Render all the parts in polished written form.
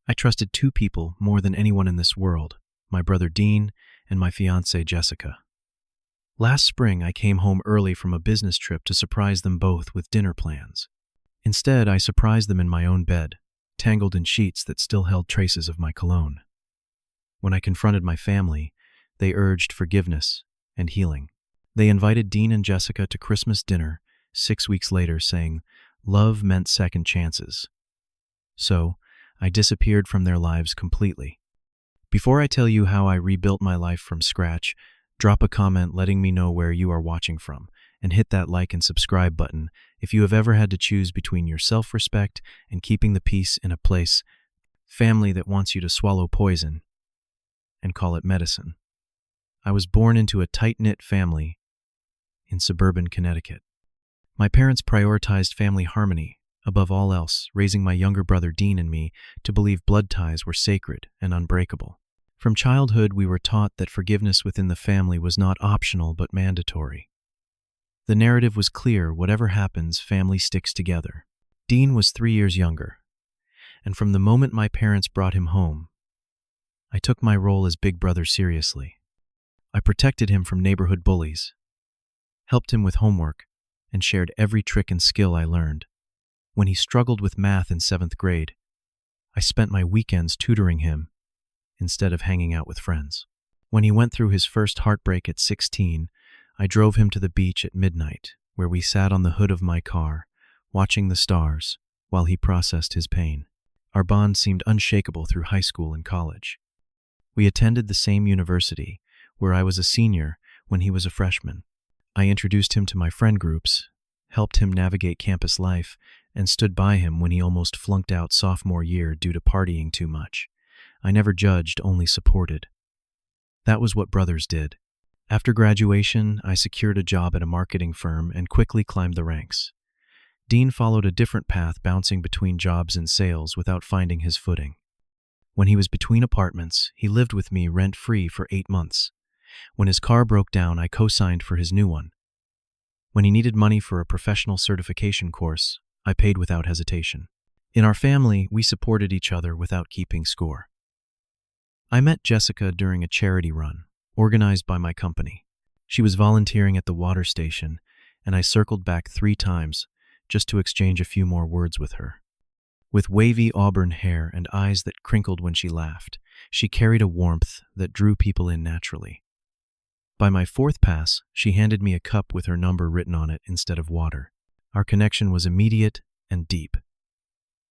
I trusted two people more than anyone in this world, my brother Dean and my fiancée Jessica. Last spring, I came home early from a business trip to surprise them both with dinner plans. Instead, I surprised them in my own bed, tangled in sheets that still held traces of my cologne. When I confronted my family, they urged forgiveness and healing. They invited Dean and Jessica to Christmas dinner 6 weeks later, saying love meant second chances. So, I disappeared from their lives completely. Before I tell you how I rebuilt my life from scratch, drop a comment letting me know where you are watching from, and hit that like and subscribe button if you have ever had to choose between your self-respect and keeping the peace in a place, family that wants you to swallow poison and call it medicine. I was born into a tight-knit family in suburban Connecticut. My parents prioritized family harmony above all else, raising my younger brother Dean and me to believe blood ties were sacred and unbreakable. From childhood, we were taught that forgiveness within the family was not optional but mandatory. The narrative was clear: whatever happens, family sticks together. Dean was 3 years younger, and from the moment my parents brought him home, I took my role as big brother seriously. I protected him from neighborhood bullies, helped him with homework, and shared every trick and skill I learned. When he struggled with math in 7th grade, I spent my weekends tutoring him instead of hanging out with friends. When he went through his first heartbreak at 16, I drove him to the beach at midnight, where we sat on the hood of my car, watching the stars while he processed his pain. Our bond seemed unshakable through high school and college. We attended the same university, where I was a senior when he was a freshman. I introduced him to my friend groups, helped him navigate campus life, and stood by him when he almost flunked out sophomore year due to partying too much. I never judged, only supported. That was what brothers did. After graduation, I secured a job at a marketing firm and quickly climbed the ranks. Dean followed a different path, bouncing between jobs and sales without finding his footing. When he was between apartments, he lived with me rent-free for 8 months. When his car broke down, I co-signed for his new one. When he needed money for a professional certification course, I paid without hesitation. In our family, we supported each other without keeping score. I met Jessica during a charity run, organized by my company. She was volunteering at the water station, and I circled back 3 times just to exchange a few more words with her. With wavy auburn hair and eyes that crinkled when she laughed, she carried a warmth that drew people in naturally. By my 4th pass, she handed me a cup with her number written on it instead of water. Our connection was immediate and deep.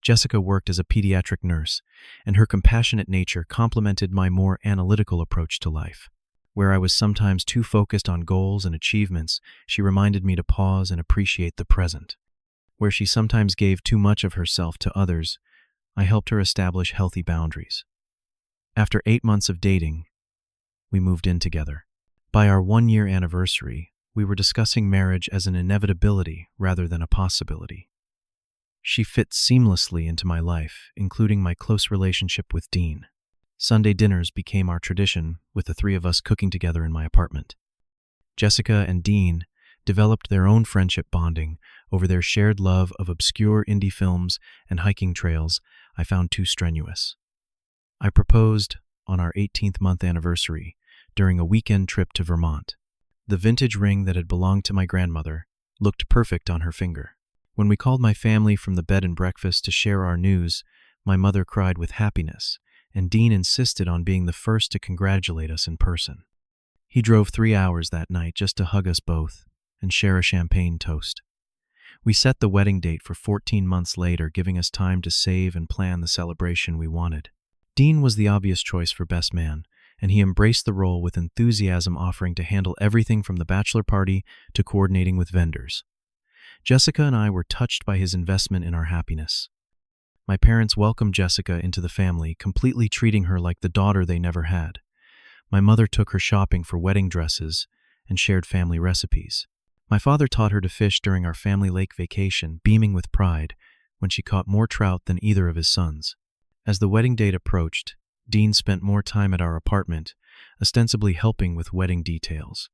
Jessica worked as a pediatric nurse, and her compassionate nature complemented my more analytical approach to life. Where I was sometimes too focused on goals and achievements, she reminded me to pause and appreciate the present. Where she sometimes gave too much of herself to others, I helped her establish healthy boundaries. After 8 months of dating, we moved in together. By our 1-year anniversary, we were discussing marriage as an inevitability rather than a possibility. She fit seamlessly into my life, including my close relationship with Dean. Sunday dinners became our tradition, with the 3 of us cooking together in my apartment. Jessica and Dean developed their own friendship bonding over their shared love of obscure indie films and hiking trails I found too strenuous. I proposed on our 18th month anniversary during a weekend trip to Vermont. The vintage ring that had belonged to my grandmother looked perfect on her finger. When we called my family from the bed and breakfast to share our news, my mother cried with happiness, and Dean insisted on being the first to congratulate us in person. He drove 3 hours that night just to hug us both and share a champagne toast. We set the wedding date for 14 months later, giving us time to save and plan the celebration we wanted. Dean was the obvious choice for best man, and he embraced the role with enthusiasm, offering to handle everything from the bachelor party to coordinating with vendors. Jessica and I were touched by his investment in our happiness. My parents welcomed Jessica into the family, completely treating her like the daughter they never had. My mother took her shopping for wedding dresses and shared family recipes. My father taught her to fish during our family lake vacation, beaming with pride when she caught more trout than either of his sons. As the wedding date approached, Dean spent more time at our apartment, ostensibly helping with wedding details.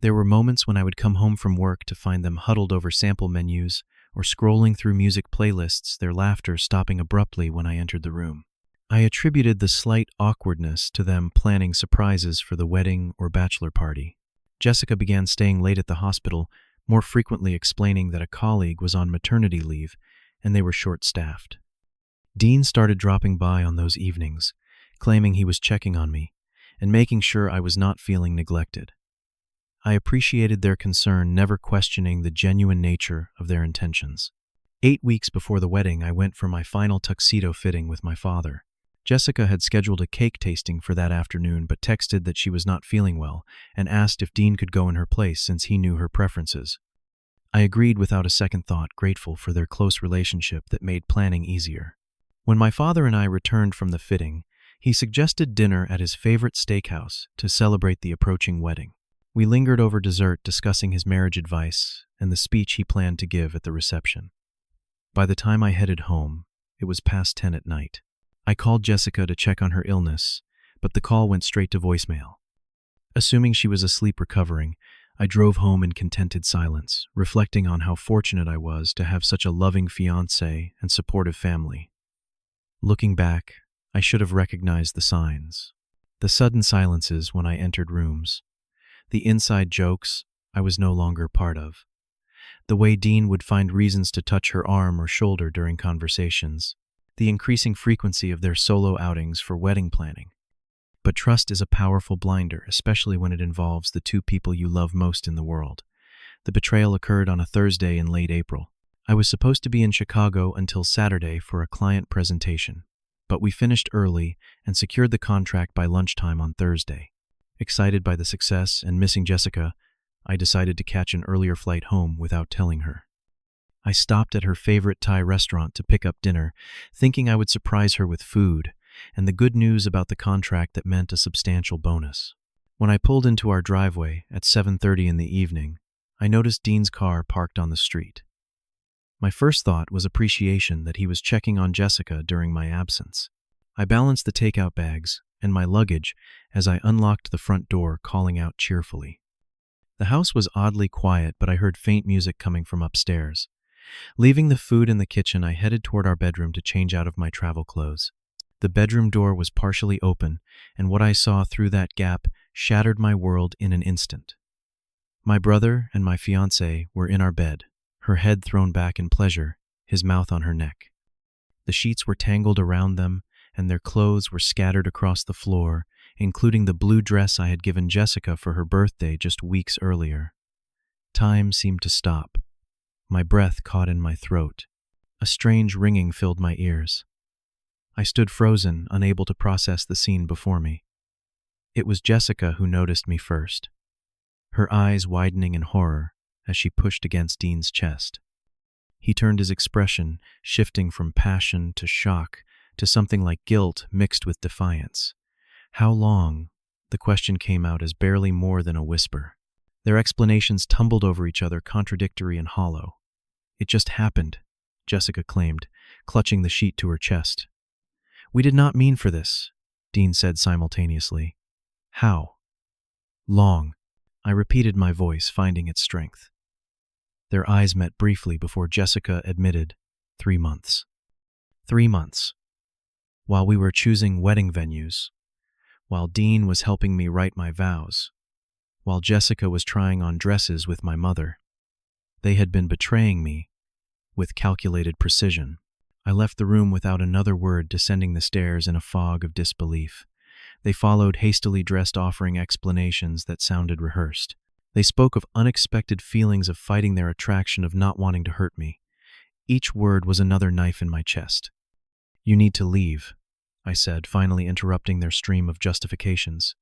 There were moments when I would come home from work to find them huddled over sample menus or scrolling through music playlists, their laughter stopping abruptly when I entered the room. I attributed the slight awkwardness to them planning surprises for the wedding or bachelor party. Jessica began staying late at the hospital, more frequently explaining that a colleague was on maternity leave and they were short-staffed. Dean started dropping by on those evenings, claiming he was checking on me and making sure I was not feeling neglected. I appreciated their concern, never questioning the genuine nature of their intentions. 8 weeks before the wedding, I went for my final tuxedo fitting with my father. Jessica had scheduled a cake tasting for that afternoon but texted that she was not feeling well and asked if Dean could go in her place since he knew her preferences. I agreed without a second thought, grateful for their close relationship that made planning easier. When my father and I returned from the fitting, he suggested dinner at his favorite steakhouse to celebrate the approaching wedding. We lingered over dessert, discussing his marriage advice and the speech he planned to give at the reception. By the time I headed home, it was past 10 at night. I called Jessica to check on her illness, but the call went straight to voicemail. Assuming she was asleep recovering, I drove home in contented silence, reflecting on how fortunate I was to have such a loving fiancé and supportive family. Looking back, I should have recognized the signs. The sudden silences when I entered rooms. The inside jokes I was no longer part of. The way Dean would find reasons to touch her arm or shoulder during conversations. The increasing frequency of their solo outings for wedding planning. But trust is a powerful blinder, especially when it involves the two people you love most in the world. The betrayal occurred on a Thursday in late April. I was supposed to be in Chicago until Saturday for a client presentation, but we finished early and secured the contract by lunchtime on Thursday. Excited by the success and missing Jessica, I decided to catch an earlier flight home without telling her. I stopped at her favorite Thai restaurant to pick up dinner, thinking I would surprise her with food and the good news about the contract that meant a substantial bonus. When I pulled into our driveway at 7:30 in the evening, I noticed Dean's car parked on the street. My first thought was appreciation that he was checking on Jessica during my absence. I balanced the takeout bags and my luggage as I unlocked the front door, calling out cheerfully. The house was oddly quiet, but I heard faint music coming from upstairs. Leaving the food in the kitchen, I headed toward our bedroom to change out of my travel clothes. The bedroom door was partially open, and what I saw through that gap shattered my world in an instant. My brother and my fiancée were in our bed, her head thrown back in pleasure, his mouth on her neck. The sheets were tangled around them, and their clothes were scattered across the floor, including the blue dress I had given Jessica for her birthday just weeks earlier. Time seemed to stop. My breath caught in my throat. A strange ringing filled my ears. I stood frozen, unable to process the scene before me. It was Jessica who noticed me first, her eyes widening in horror as she pushed against Dean's chest. He turned, his expression shifting from passion to shock to something like guilt mixed with defiance. "How long?" The question came out as barely more than a whisper. Their explanations tumbled over each other, contradictory and hollow. "It just happened," Jessica claimed, clutching the sheet to her chest. "We did not mean for this," Dean said simultaneously. "How long?" I repeated, my voice finding its strength. Their eyes met briefly before Jessica admitted, 3 months. 3 months. While we were choosing wedding venues, while Dean was helping me write my vows, while Jessica was trying on dresses with my mother. They had been betraying me with calculated precision. I left the room without another word, descending the stairs in a fog of disbelief. They followed, hastily dressed, offering explanations that sounded rehearsed. They spoke of unexpected feelings of fighting their attraction, of not wanting to hurt me. Each word was another knife in my chest. "You need to leave," I said, finally interrupting their stream of justifications.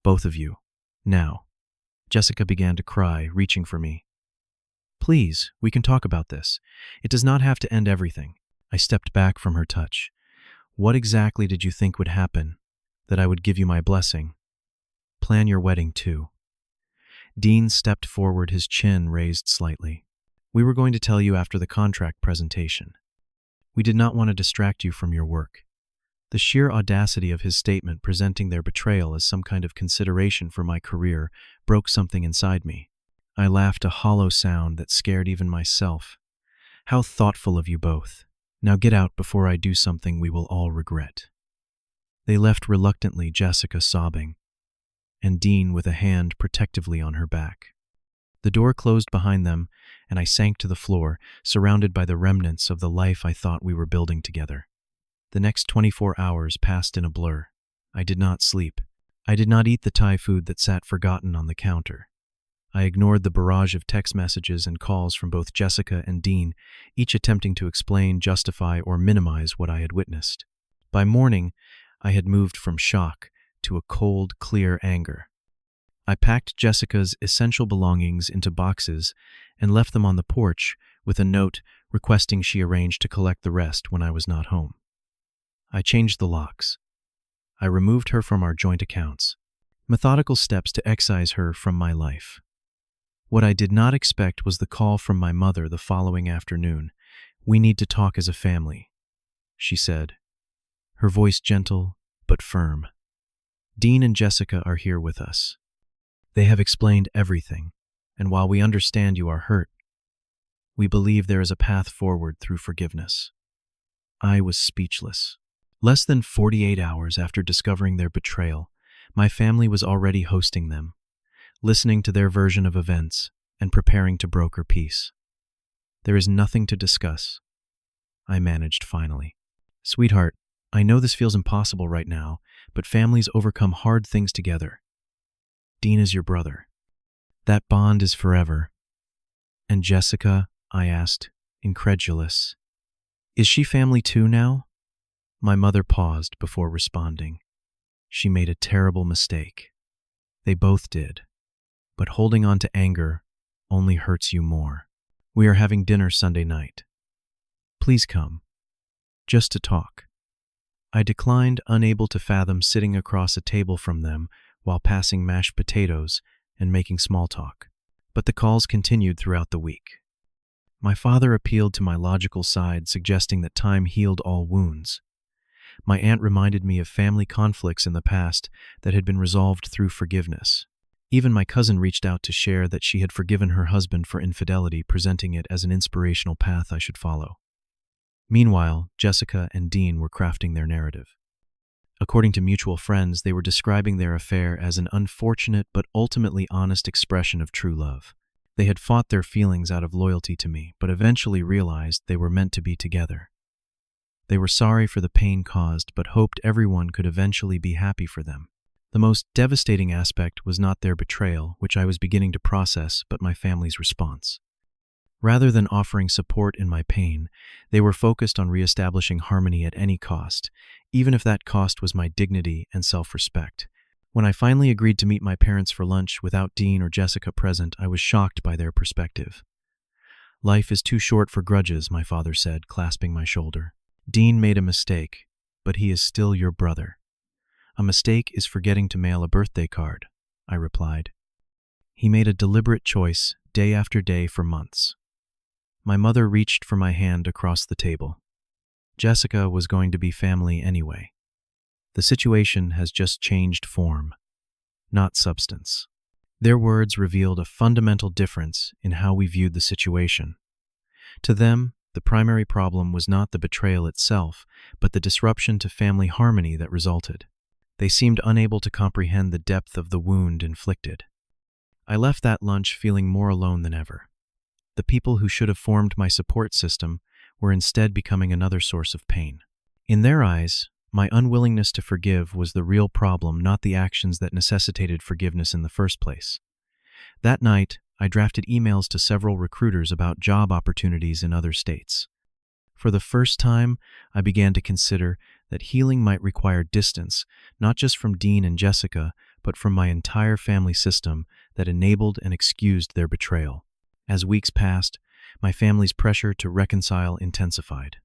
"Both of you. Now." Jessica began to cry, reaching for me. "Please, we can talk about this. It does not have to end everything." I stepped back from her touch. "What exactly did you think would happen? That I would give you my blessing? Plan your wedding too." Dean stepped forward, his chin raised slightly. "We were going to tell you after the contract presentation. We did not want to distract you from your work." The sheer audacity of his statement, presenting their betrayal as some kind of consideration for my career, broke something inside me. I laughed, a hollow sound that scared even myself. "How thoughtful of you both. Now get out before I do something we will all regret." They left reluctantly, Jessica sobbing, and Dean with a hand protectively on her back. The door closed behind them, and I sank to the floor, surrounded by the remnants of the life I thought we were building together. The next 24 hours passed in a blur. I did not sleep. I did not eat the Thai food that sat forgotten on the counter. I ignored the barrage of text messages and calls from both Jessica and Dean, each attempting to explain, justify, or minimize what I had witnessed. By morning, I had moved from shock to a cold, clear anger. I packed Jessica's essential belongings into boxes and left them on the porch with a note requesting she arrange to collect the rest when I was not home. I changed the locks. I removed her from our joint accounts. Methodical steps to excise her from my life. What I did not expect was the call from my mother the following afternoon. "We need to talk as a family," she said, her voice gentle but firm. "Dean and Jessica are here with us. They have explained everything, and while we understand you are hurt, we believe there is a path forward through forgiveness." I was speechless. Less than 48 hours after discovering their betrayal, my family was already hosting them, listening to their version of events and preparing to broker peace. "There is nothing to discuss," I managed finally. "Sweetheart, I know this feels impossible right now, but families overcome hard things together. Dean is your brother. That bond is forever." "And Jessica?" I asked, incredulous. "Is she family too now?" My mother paused before responding. "She made a terrible mistake. They both did. But holding on to anger only hurts you more. We are having dinner Sunday night. Please come. Just to talk." I declined, unable to fathom sitting across a table from them while passing mashed potatoes and making small talk. But the calls continued throughout the week. My father appealed to my logical side, suggesting that time healed all wounds. My aunt reminded me of family conflicts in the past that had been resolved through forgiveness. Even my cousin reached out to share that she had forgiven her husband for infidelity, presenting it as an inspirational path I should follow. Meanwhile, Jessica and Dean were crafting their narrative. According to mutual friends, they were describing their affair as an unfortunate but ultimately honest expression of true love. They had fought their feelings out of loyalty to me, but eventually realized they were meant to be together. They were sorry for the pain caused, but hoped everyone could eventually be happy for them. The most devastating aspect was not their betrayal, which I was beginning to process, but my family's response. Rather than offering support in my pain, they were focused on reestablishing harmony at any cost, even if that cost was my dignity and self-respect. When I finally agreed to meet my parents for lunch without Dean or Jessica present, I was shocked by their perspective. "Life is too short for grudges," my father said, clasping my shoulder. "Dean made a mistake, but he is still your brother." "A mistake is forgetting to mail a birthday card," I replied. "He made a deliberate choice, day after day for months." My mother reached for my hand across the table. "Jessica was going to be family anyway. The situation has just changed form, not substance." Their words revealed a fundamental difference in how we viewed the situation. To them, the primary problem was not the betrayal itself, but the disruption to family harmony that resulted. They seemed unable to comprehend the depth of the wound inflicted. I left that lunch feeling more alone than ever. The people who should have formed my support system were instead becoming another source of pain. In their eyes, my unwillingness to forgive was the real problem, not the actions that necessitated forgiveness in the first place. That night, I drafted emails to several recruiters about job opportunities in other states. For the first time, I began to consider that healing might require distance, not just from Dean and Jessica, but from my entire family system that enabled and excused their betrayal. As weeks passed, my family's pressure to reconcile intensified.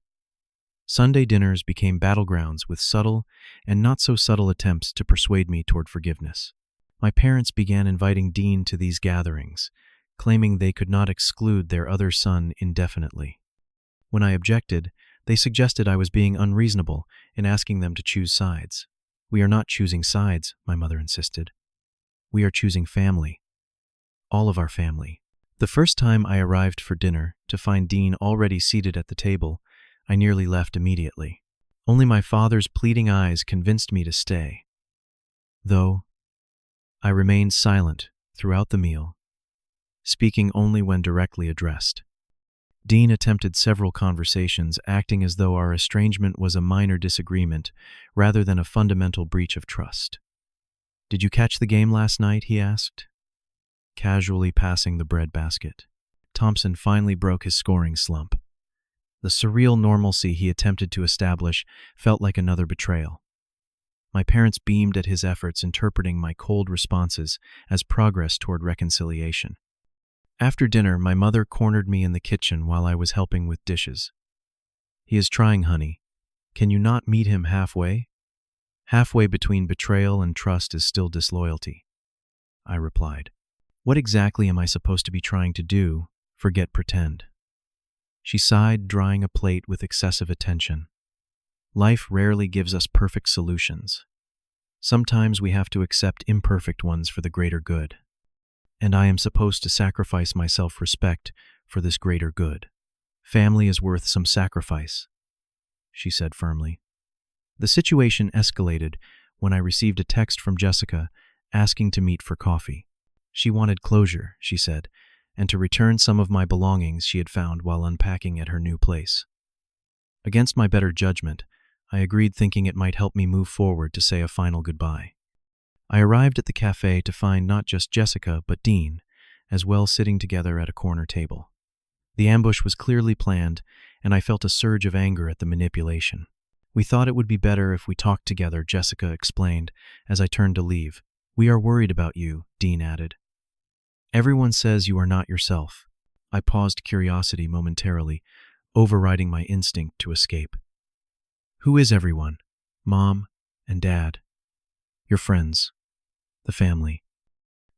Sunday dinners became battlegrounds with subtle and not so subtle attempts to persuade me toward forgiveness. My parents began inviting Dean to these gatherings, claiming they could not exclude their other son indefinitely. When I objected, they suggested I was being unreasonable in asking them to choose sides. "We are not choosing sides," my mother insisted. "We are choosing family. All of our family." The first time I arrived for dinner, to find Dean already seated at the table, I nearly left immediately. Only my father's pleading eyes convinced me to stay, though I remained silent throughout the meal, speaking only when directly addressed. Dean attempted several conversations, acting as though our estrangement was a minor disagreement rather than a fundamental breach of trust. "Did you catch the game last night?" he asked, casually passing the bread basket. Thompson finally broke his scoring slump. The surreal normalcy he attempted to establish felt like another betrayal. My parents beamed at his efforts, interpreting my cold responses as progress toward reconciliation. After dinner, my mother cornered me in the kitchen while I was helping with dishes. "He is trying, honey. Can you not meet him halfway?" "Halfway between betrayal and trust is still disloyalty," I replied. "What exactly am I supposed to be trying to do? Forget pretend." She sighed, drying a plate with excessive attention. "Life rarely gives us perfect solutions. Sometimes we have to accept imperfect ones for the greater good. And I am supposed to sacrifice my self-respect for this greater good. Family is worth some sacrifice," she said firmly. The situation escalated when I received a text from Jessica asking to meet for coffee. She wanted closure, she said, and to return some of my belongings she had found while unpacking at her new place. Against my better judgment, I agreed, thinking it might help me move forward to say a final goodbye. I arrived at the cafe to find not just Jessica, but Dean, as well, sitting together at a corner table. The ambush was clearly planned, and I felt a surge of anger at the manipulation. "We thought it would be better if we talked together," Jessica explained as I turned to leave. "We are worried about you," Dean added. "Everyone says you are not yourself." I paused, curiosity momentarily overriding my instinct to escape. "Who is everyone?" "Mom and Dad. Your friends. The family.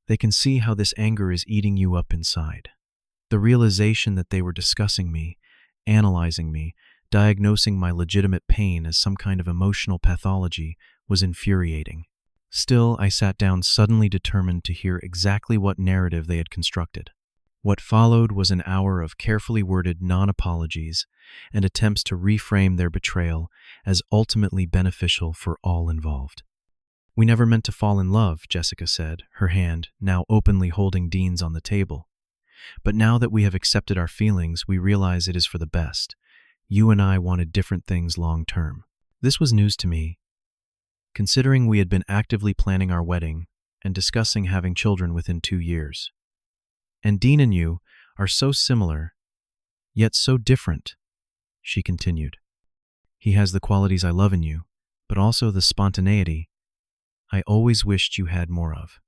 They can see how this anger is eating you up inside." The realization that they were discussing me, analyzing me, diagnosing my legitimate pain as some kind of emotional pathology was infuriating. Still, I sat down, suddenly determined to hear exactly what narrative they had constructed. What followed was an hour of carefully worded non-apologies and attempts to reframe their betrayal as ultimately beneficial for all involved. "We never meant to fall in love," Jessica said, her hand now openly holding Dean's on the table. "But now that we have accepted our feelings, we realize it is for the best. You and I wanted different things long term." This was news to me, considering we had been actively planning our wedding and discussing having children within 2 years. "And Dean and you are so similar, yet so different," she continued. "He has the qualities I love in you, but also the spontaneity I always wished you had more of."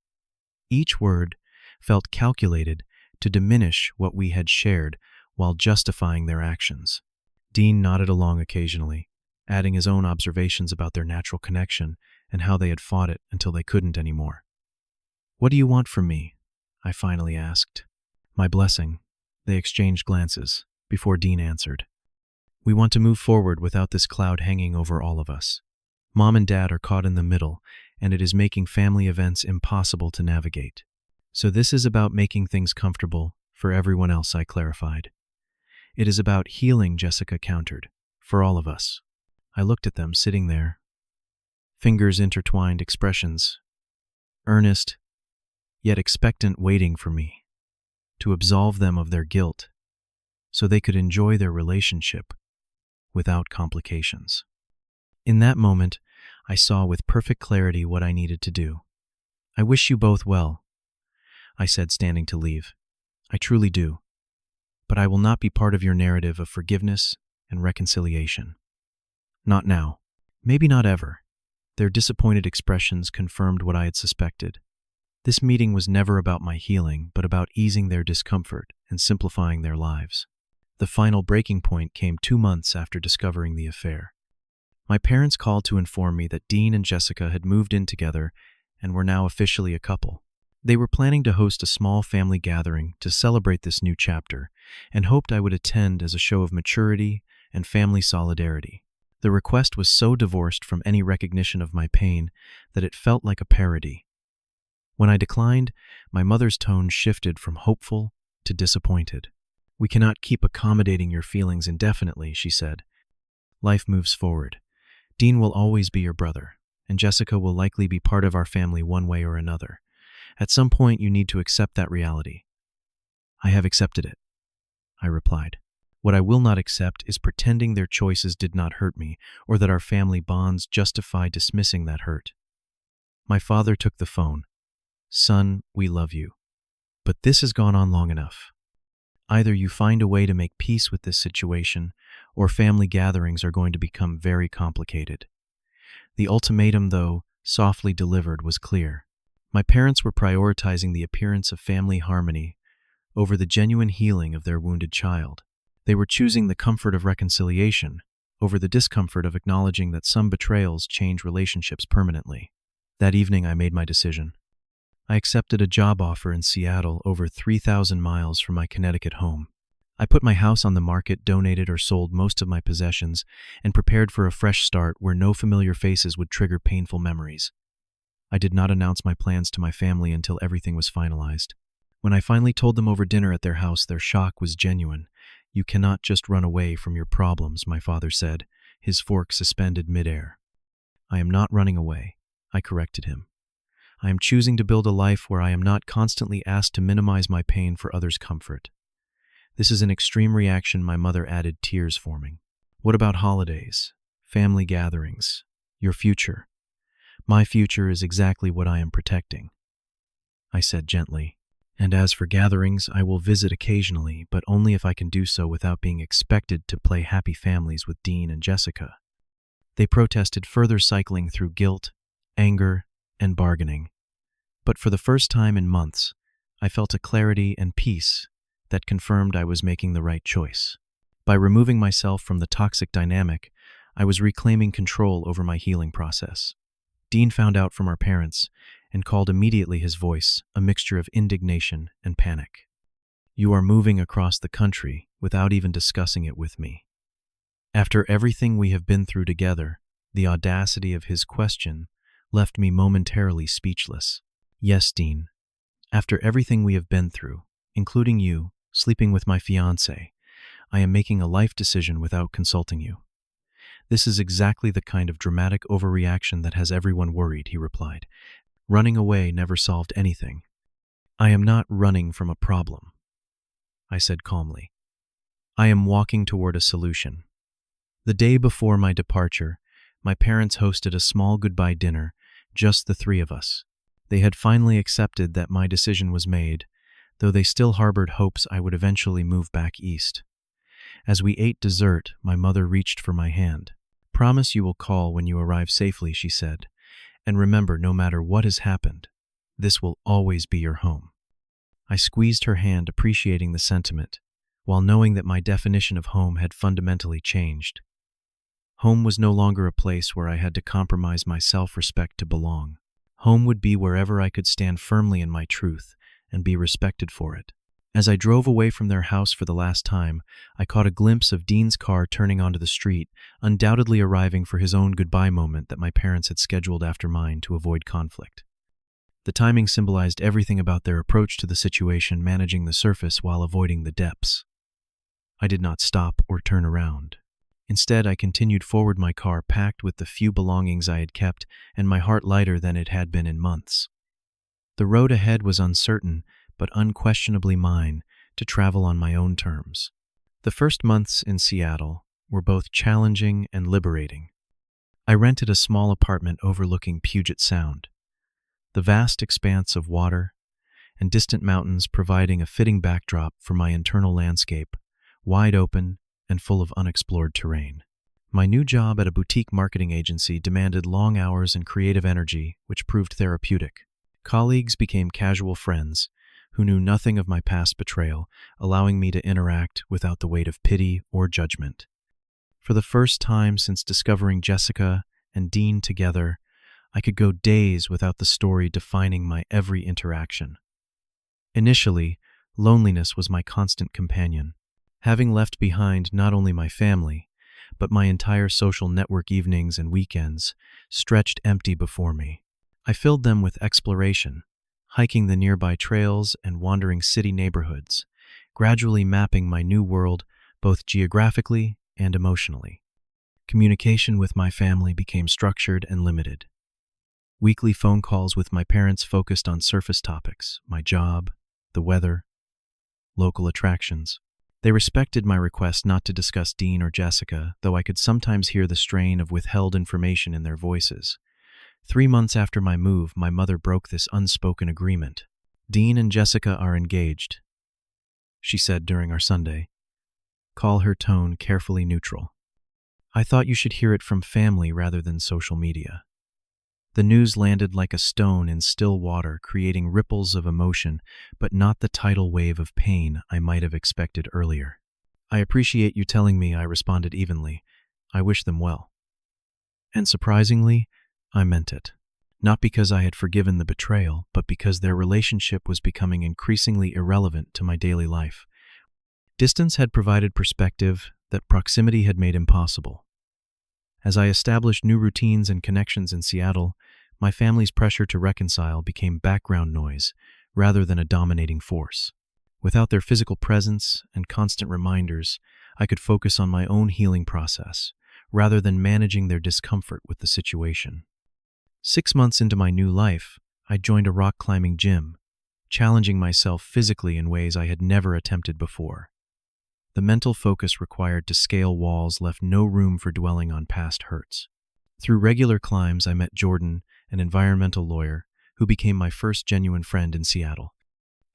Each word felt calculated to diminish what we had shared while justifying their actions. Dean nodded along occasionally, adding his own observations about their natural connection and how they had fought it until they couldn't anymore. "What do you want from me?" I finally asked. "My blessing." They exchanged glances before Dean answered. "We want to move forward without this cloud hanging over all of us. Mom and Dad are caught in the middle, and it is making family events impossible to navigate. So this is about making things comfortable for everyone else," I clarified. "It is about healing," Jessica countered, "for all of us." I looked at them sitting there, fingers intertwined, expressions earnest, yet expectant, waiting for me to absolve them of their guilt so they could enjoy their relationship without complications. In that moment, I saw with perfect clarity what I needed to do. "I wish you both well," I said, standing to leave. "I truly do. But I will not be part of your narrative of forgiveness and reconciliation. Not now. Maybe not ever." Their disappointed expressions confirmed what I had suspected. This meeting was never about my healing, but about easing their discomfort and simplifying their lives. The final breaking point came 2 months after discovering the affair. My parents called to inform me that Dean and Jessica had moved in together and were now officially a couple. They were planning to host a small family gathering to celebrate this new chapter and hoped I would attend as a show of maturity and family solidarity. The request was so divorced from any recognition of my pain that it felt like a parody. When I declined, my mother's tone shifted from hopeful to disappointed. "We cannot keep accommodating your feelings indefinitely," she said. "Life moves forward, Dean will always be your brother, and Jessica will likely be part of our family one way or another. At some point, you need to accept that reality. I have accepted it, I replied. What I will not accept is pretending their choices did not hurt me, or that our family bonds justify dismissing that hurt. My father took the phone. Son, we love you. But this has gone on long enough. Either you find a way to make peace with this situation, or family gatherings are going to become very complicated. The ultimatum, though softly delivered, was clear. My parents were prioritizing the appearance of family harmony over the genuine healing of their wounded child. They were choosing the comfort of reconciliation over the discomfort of acknowledging that some betrayals change relationships permanently. That evening, I made my decision. I accepted a job offer in Seattle, over 3,000 miles from my Connecticut home. I put my house on the market, donated or sold most of my possessions, and prepared for a fresh start where no familiar faces would trigger painful memories. I did not announce my plans to my family until everything was finalized. When I finally told them over dinner at their house, their shock was genuine. "You cannot just run away from your problems," my father said, his fork suspended midair. "I am not running away," I corrected him. "I am choosing to build a life where I am not constantly asked to minimize my pain for others' comfort." "This is an extreme reaction," my mother added, tears forming. "What about holidays, family gatherings, your future?" "My future is exactly what I am protecting," I said gently. "And as for gatherings, I will visit occasionally, but only if I can do so without being expected to play happy families with Dean and Jessica." They protested, further cycling through guilt, anger, and bargaining. But for the first time in months, I felt a clarity and peace that confirmed I was making the right choice. By removing myself from the toxic dynamic, I was reclaiming control over my healing process. Dean found out from our parents and called immediately, his voice a mixture of indignation and panic. "You are moving across the country without even discussing it with me." After everything we have been through together, the audacity of his question left me momentarily speechless. "Yes, Dean. After everything we have been through, including you, sleeping with my fiancée, I am making a life decision without consulting you." "This is exactly the kind of dramatic overreaction that has everyone worried," he replied. "Running away never solved anything." "I am not running from a problem," I said calmly. "I am walking toward a solution." The day before my departure, my parents hosted a small goodbye dinner, just the three of us. They had finally accepted that my decision was made, though they still harbored hopes I would eventually move back east. As we ate dessert, my mother reached for my hand. "Promise you will call when you arrive safely," she said. "And remember, no matter what has happened, this will always be your home." I squeezed her hand, appreciating the sentiment, while knowing that my definition of home had fundamentally changed. Home was no longer a place where I had to compromise my self-respect to belong. Home would be wherever I could stand firmly in my truth and be respected for it. As I drove away from their house for the last time, I caught a glimpse of Dean's car turning onto the street, undoubtedly arriving for his own goodbye moment that my parents had scheduled after mine to avoid conflict. The timing symbolized everything about their approach to the situation, managing the surface while avoiding the depths. I did not stop or turn around. Instead, I continued forward, my car packed with the few belongings I had kept, and my heart lighter than it had been in months. The road ahead was uncertain, but unquestionably mine, to travel on my own terms. The first months in Seattle were both challenging and liberating. I rented a small apartment overlooking Puget Sound, the vast expanse of water and distant mountains providing a fitting backdrop for my internal landscape, wide open and full of unexplored terrain. My new job at a boutique marketing agency demanded long hours and creative energy, which proved therapeutic. Colleagues became casual friends who knew nothing of my past betrayal, allowing me to interact without the weight of pity or judgment. For the first time since discovering Jessica and Dean together, I could go days without the story defining my every interaction. Initially, loneliness was my constant companion. Having left behind not only my family, but my entire social network, evenings and weekends stretched empty before me. I filled them with exploration, hiking the nearby trails and wandering city neighborhoods, gradually mapping my new world both geographically and emotionally. Communication with my family became structured and limited. Weekly phone calls with my parents focused on surface topics, my job, the weather, local attractions. They respected my request not to discuss Dean or Jessica, though I could sometimes hear the strain of withheld information in their voices. 3 months after my move, my mother broke this unspoken agreement. "Dean and Jessica are engaged," she said during our Sunday. Call her tone carefully neutral. I thought you should hear it from family rather than social media. The news landed like a stone in still water, creating ripples of emotion, but not the tidal wave of pain I might have expected earlier. "I appreciate you telling me," I responded evenly. "I wish them well." And surprisingly, I meant it. Not because I had forgiven the betrayal, but because their relationship was becoming increasingly irrelevant to my daily life. Distance had provided perspective that proximity had made impossible. As I established new routines and connections in Seattle, my family's pressure to reconcile became background noise rather than a dominating force. Without their physical presence and constant reminders, I could focus on my own healing process rather than managing their discomfort with the situation. 6 months into my new life, I joined a rock climbing gym, challenging myself physically in ways I had never attempted before. The mental focus required to scale walls left no room for dwelling on past hurts. Through regular climbs, I met Jordan, an environmental lawyer, who became my first genuine friend in Seattle.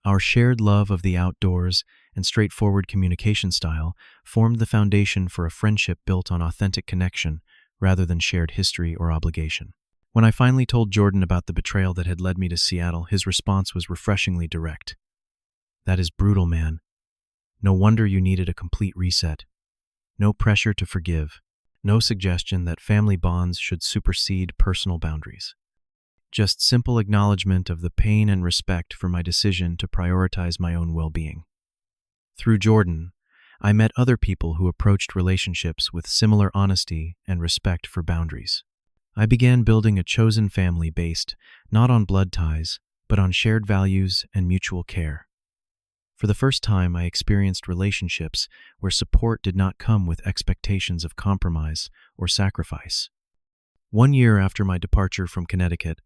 Our shared love of the outdoors and straightforward communication style formed the foundation for a friendship built on authentic connection rather than shared history or obligation. When I finally told Jordan about the betrayal that had led me to Seattle, his response was refreshingly direct. "That is brutal, man. No wonder you needed a complete reset. No pressure to forgive. No suggestion that family bonds should supersede personal boundaries. Just simple acknowledgement of the pain and respect for my decision to prioritize my own well-being." Through Jordan, I met other people who approached relationships with similar honesty and respect for boundaries. I began building a chosen family based not on blood ties, but on shared values and mutual care. For the first time, I experienced relationships where support did not come with expectations of compromise or sacrifice. 1 year after my departure from Connecticut,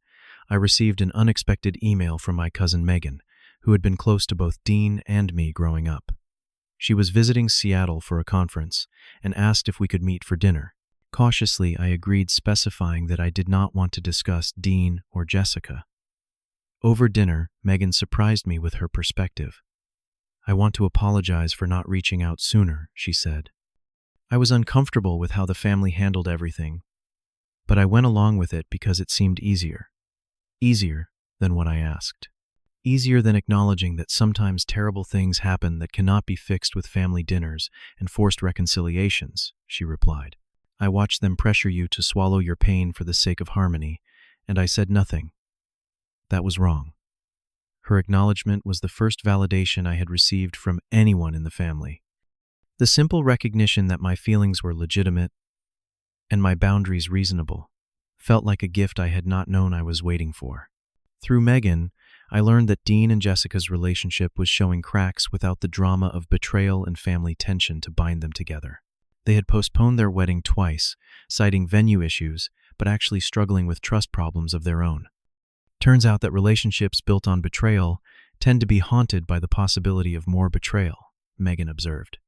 I received an unexpected email from my cousin Megan, who had been close to both Dean and me growing up. She was visiting Seattle for a conference and asked if we could meet for dinner. Cautiously, I agreed, specifying that I did not want to discuss Dean or Jessica. Over dinner, Megan surprised me with her perspective. "I want to apologize for not reaching out sooner," she said. I was uncomfortable with how the family handled everything, but I went along with it because it seemed easier. Easier than what I asked. Easier than acknowledging that sometimes terrible things happen that cannot be fixed with family dinners and forced reconciliations, she replied. "I watched them pressure you to swallow your pain for the sake of harmony, and I said nothing. That was wrong." Her acknowledgement was the first validation I had received from anyone in the family. The simple recognition that my feelings were legitimate and my boundaries reasonable felt like a gift I had not known I was waiting for. Through Megan, I learned that Dean and Jessica's relationship was showing cracks without the drama of betrayal and family tension to bind them together. They had postponed their wedding twice, citing venue issues, but actually struggling with trust problems of their own. Turns out that relationships built on betrayal tend to be haunted by the possibility of more betrayal, Megan observed.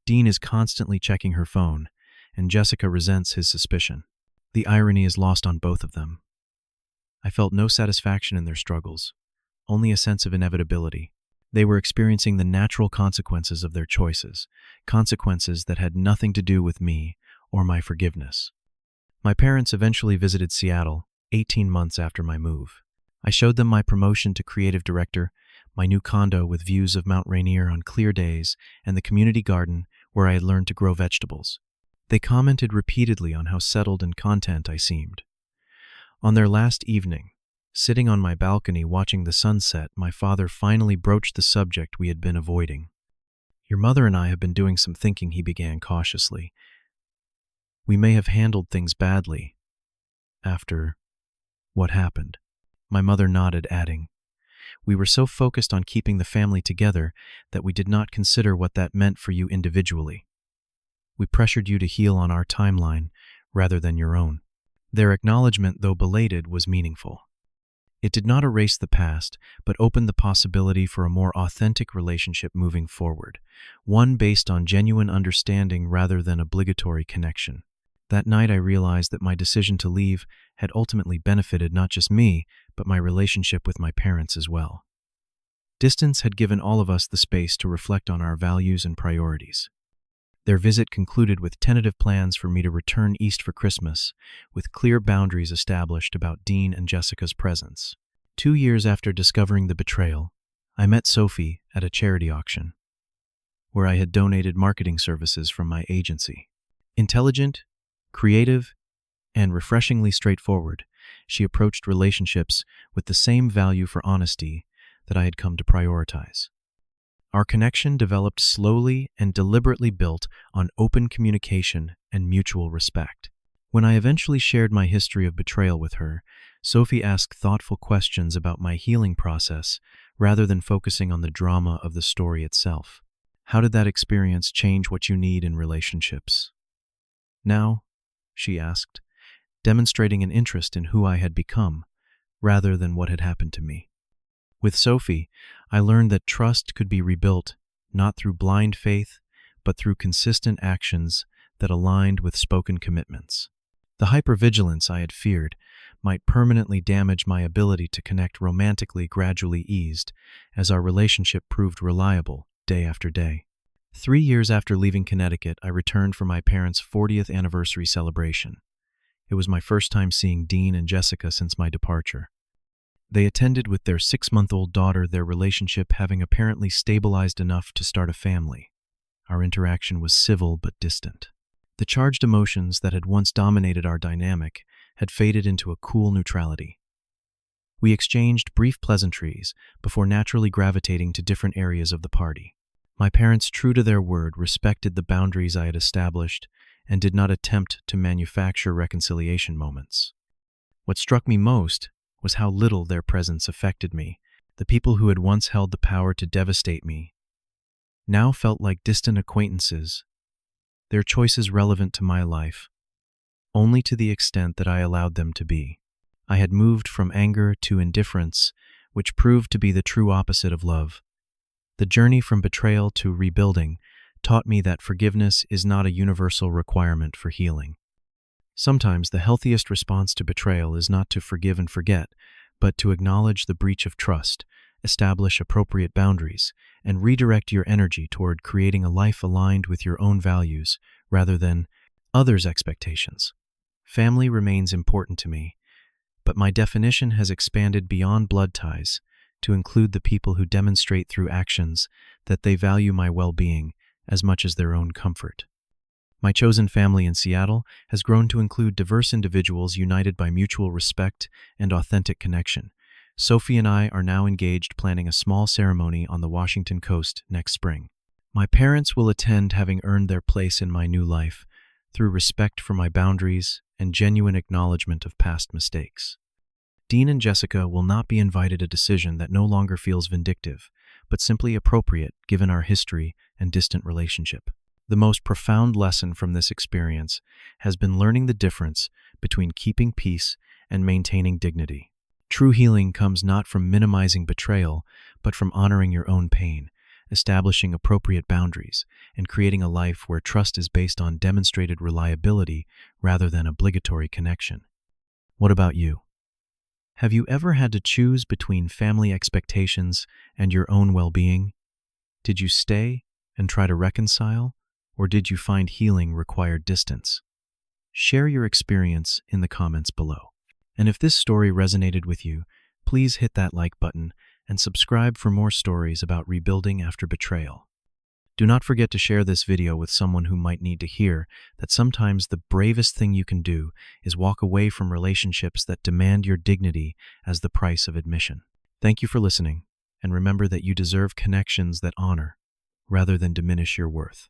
Dean is constantly checking her phone, and Jessica resents his suspicion. The irony is lost on both of them. I felt no satisfaction in their struggles, only a sense of inevitability. They were experiencing the natural consequences of their choices, consequences that had nothing to do with me or my forgiveness. My parents eventually visited Seattle, 18 months after my move. I showed them my promotion to creative director, my new condo with views of Mount Rainier on clear days, and the community garden where I had learned to grow vegetables. They commented repeatedly on how settled and content I seemed. On their last evening, sitting on my balcony watching the sunset, my father finally broached the subject we had been avoiding. "Your mother and I have been doing some thinking," he began cautiously. "We may have handled things badly after what happened." My mother nodded, adding, "We were so focused on keeping the family together that we did not consider what that meant for you individually." We pressured you to heal on our timeline rather than your own. Their acknowledgement, though belated, was meaningful. It did not erase the past, but opened the possibility for a more authentic relationship moving forward, one based on genuine understanding rather than obligatory connection. That night I realized that my decision to leave had ultimately benefited not just me, but my relationship with my parents as well. Distance had given all of us the space to reflect on our values and priorities. Their visit concluded with tentative plans for me to return east for Christmas, with clear boundaries established about Dean and Jessica's presence. 2 years after discovering the betrayal, I met Sophie at a charity auction, where I had donated marketing services from my agency. Intelligent, creative, and refreshingly straightforward, she approached relationships with the same value for honesty that I had come to prioritize. Our connection developed slowly and deliberately built on open communication and mutual respect. When I eventually shared my history of betrayal with her, Sophie asked thoughtful questions about my healing process rather than focusing on the drama of the story itself. How did that experience change what you need in relationships now? She asked, demonstrating an interest in who I had become rather than what had happened to me. With Sophie, I learned that trust could be rebuilt not through blind faith, but through consistent actions that aligned with spoken commitments. The hypervigilance I had feared might permanently damage my ability to connect romantically gradually eased as our relationship proved reliable day after day. 3 years after leaving Connecticut, I returned for my parents' 40th anniversary celebration. It was my first time seeing Dean and Jessica since my departure. They attended with their 6-month-old daughter, their relationship having apparently stabilized enough to start a family. Our interaction was civil but distant. The charged emotions that had once dominated our dynamic had faded into a cool neutrality. We exchanged brief pleasantries before naturally gravitating to different areas of the party. My parents, true to their word, respected the boundaries I had established and did not attempt to manufacture reconciliation moments. What struck me most was how little their presence affected me. The people who had once held the power to devastate me now felt like distant acquaintances, their choices relevant to my life only to the extent that I allowed them to be. I had moved from anger to indifference, which proved to be the true opposite of love. The journey from betrayal to rebuilding taught me that forgiveness is not a universal requirement for healing. Sometimes the healthiest response to betrayal is not to forgive and forget, but to acknowledge the breach of trust, establish appropriate boundaries, and redirect your energy toward creating a life aligned with your own values rather than others' expectations. Family remains important to me, but my definition has expanded beyond blood ties to include the people who demonstrate through actions that they value my well-being as much as their own comfort. My chosen family in Seattle has grown to include diverse individuals united by mutual respect and authentic connection. Sophie and I are now engaged planning a small ceremony on the Washington coast next spring. My parents will attend, having earned their place in my new life through respect for my boundaries and genuine acknowledgement of past mistakes. Dean and Jessica will not be invited, a decision that no longer feels vindictive, but simply appropriate given our history and distant relationship. The most profound lesson from this experience has been learning the difference between keeping peace and maintaining dignity. True healing comes not from minimizing betrayal, but from honoring your own pain, establishing appropriate boundaries, and creating a life where trust is based on demonstrated reliability rather than obligatory connection. What about you? Have you ever had to choose between family expectations and your own well-being? Did you stay and try to reconcile, or did you find healing required distance? Share your experience in the comments below. And if this story resonated with you, please hit that like button and subscribe for more stories about rebuilding after betrayal. Do not forget to share this video with someone who might need to hear that sometimes the bravest thing you can do is walk away from relationships that demand your dignity as the price of admission. Thank you for listening, and remember that you deserve connections that honor rather than diminish your worth.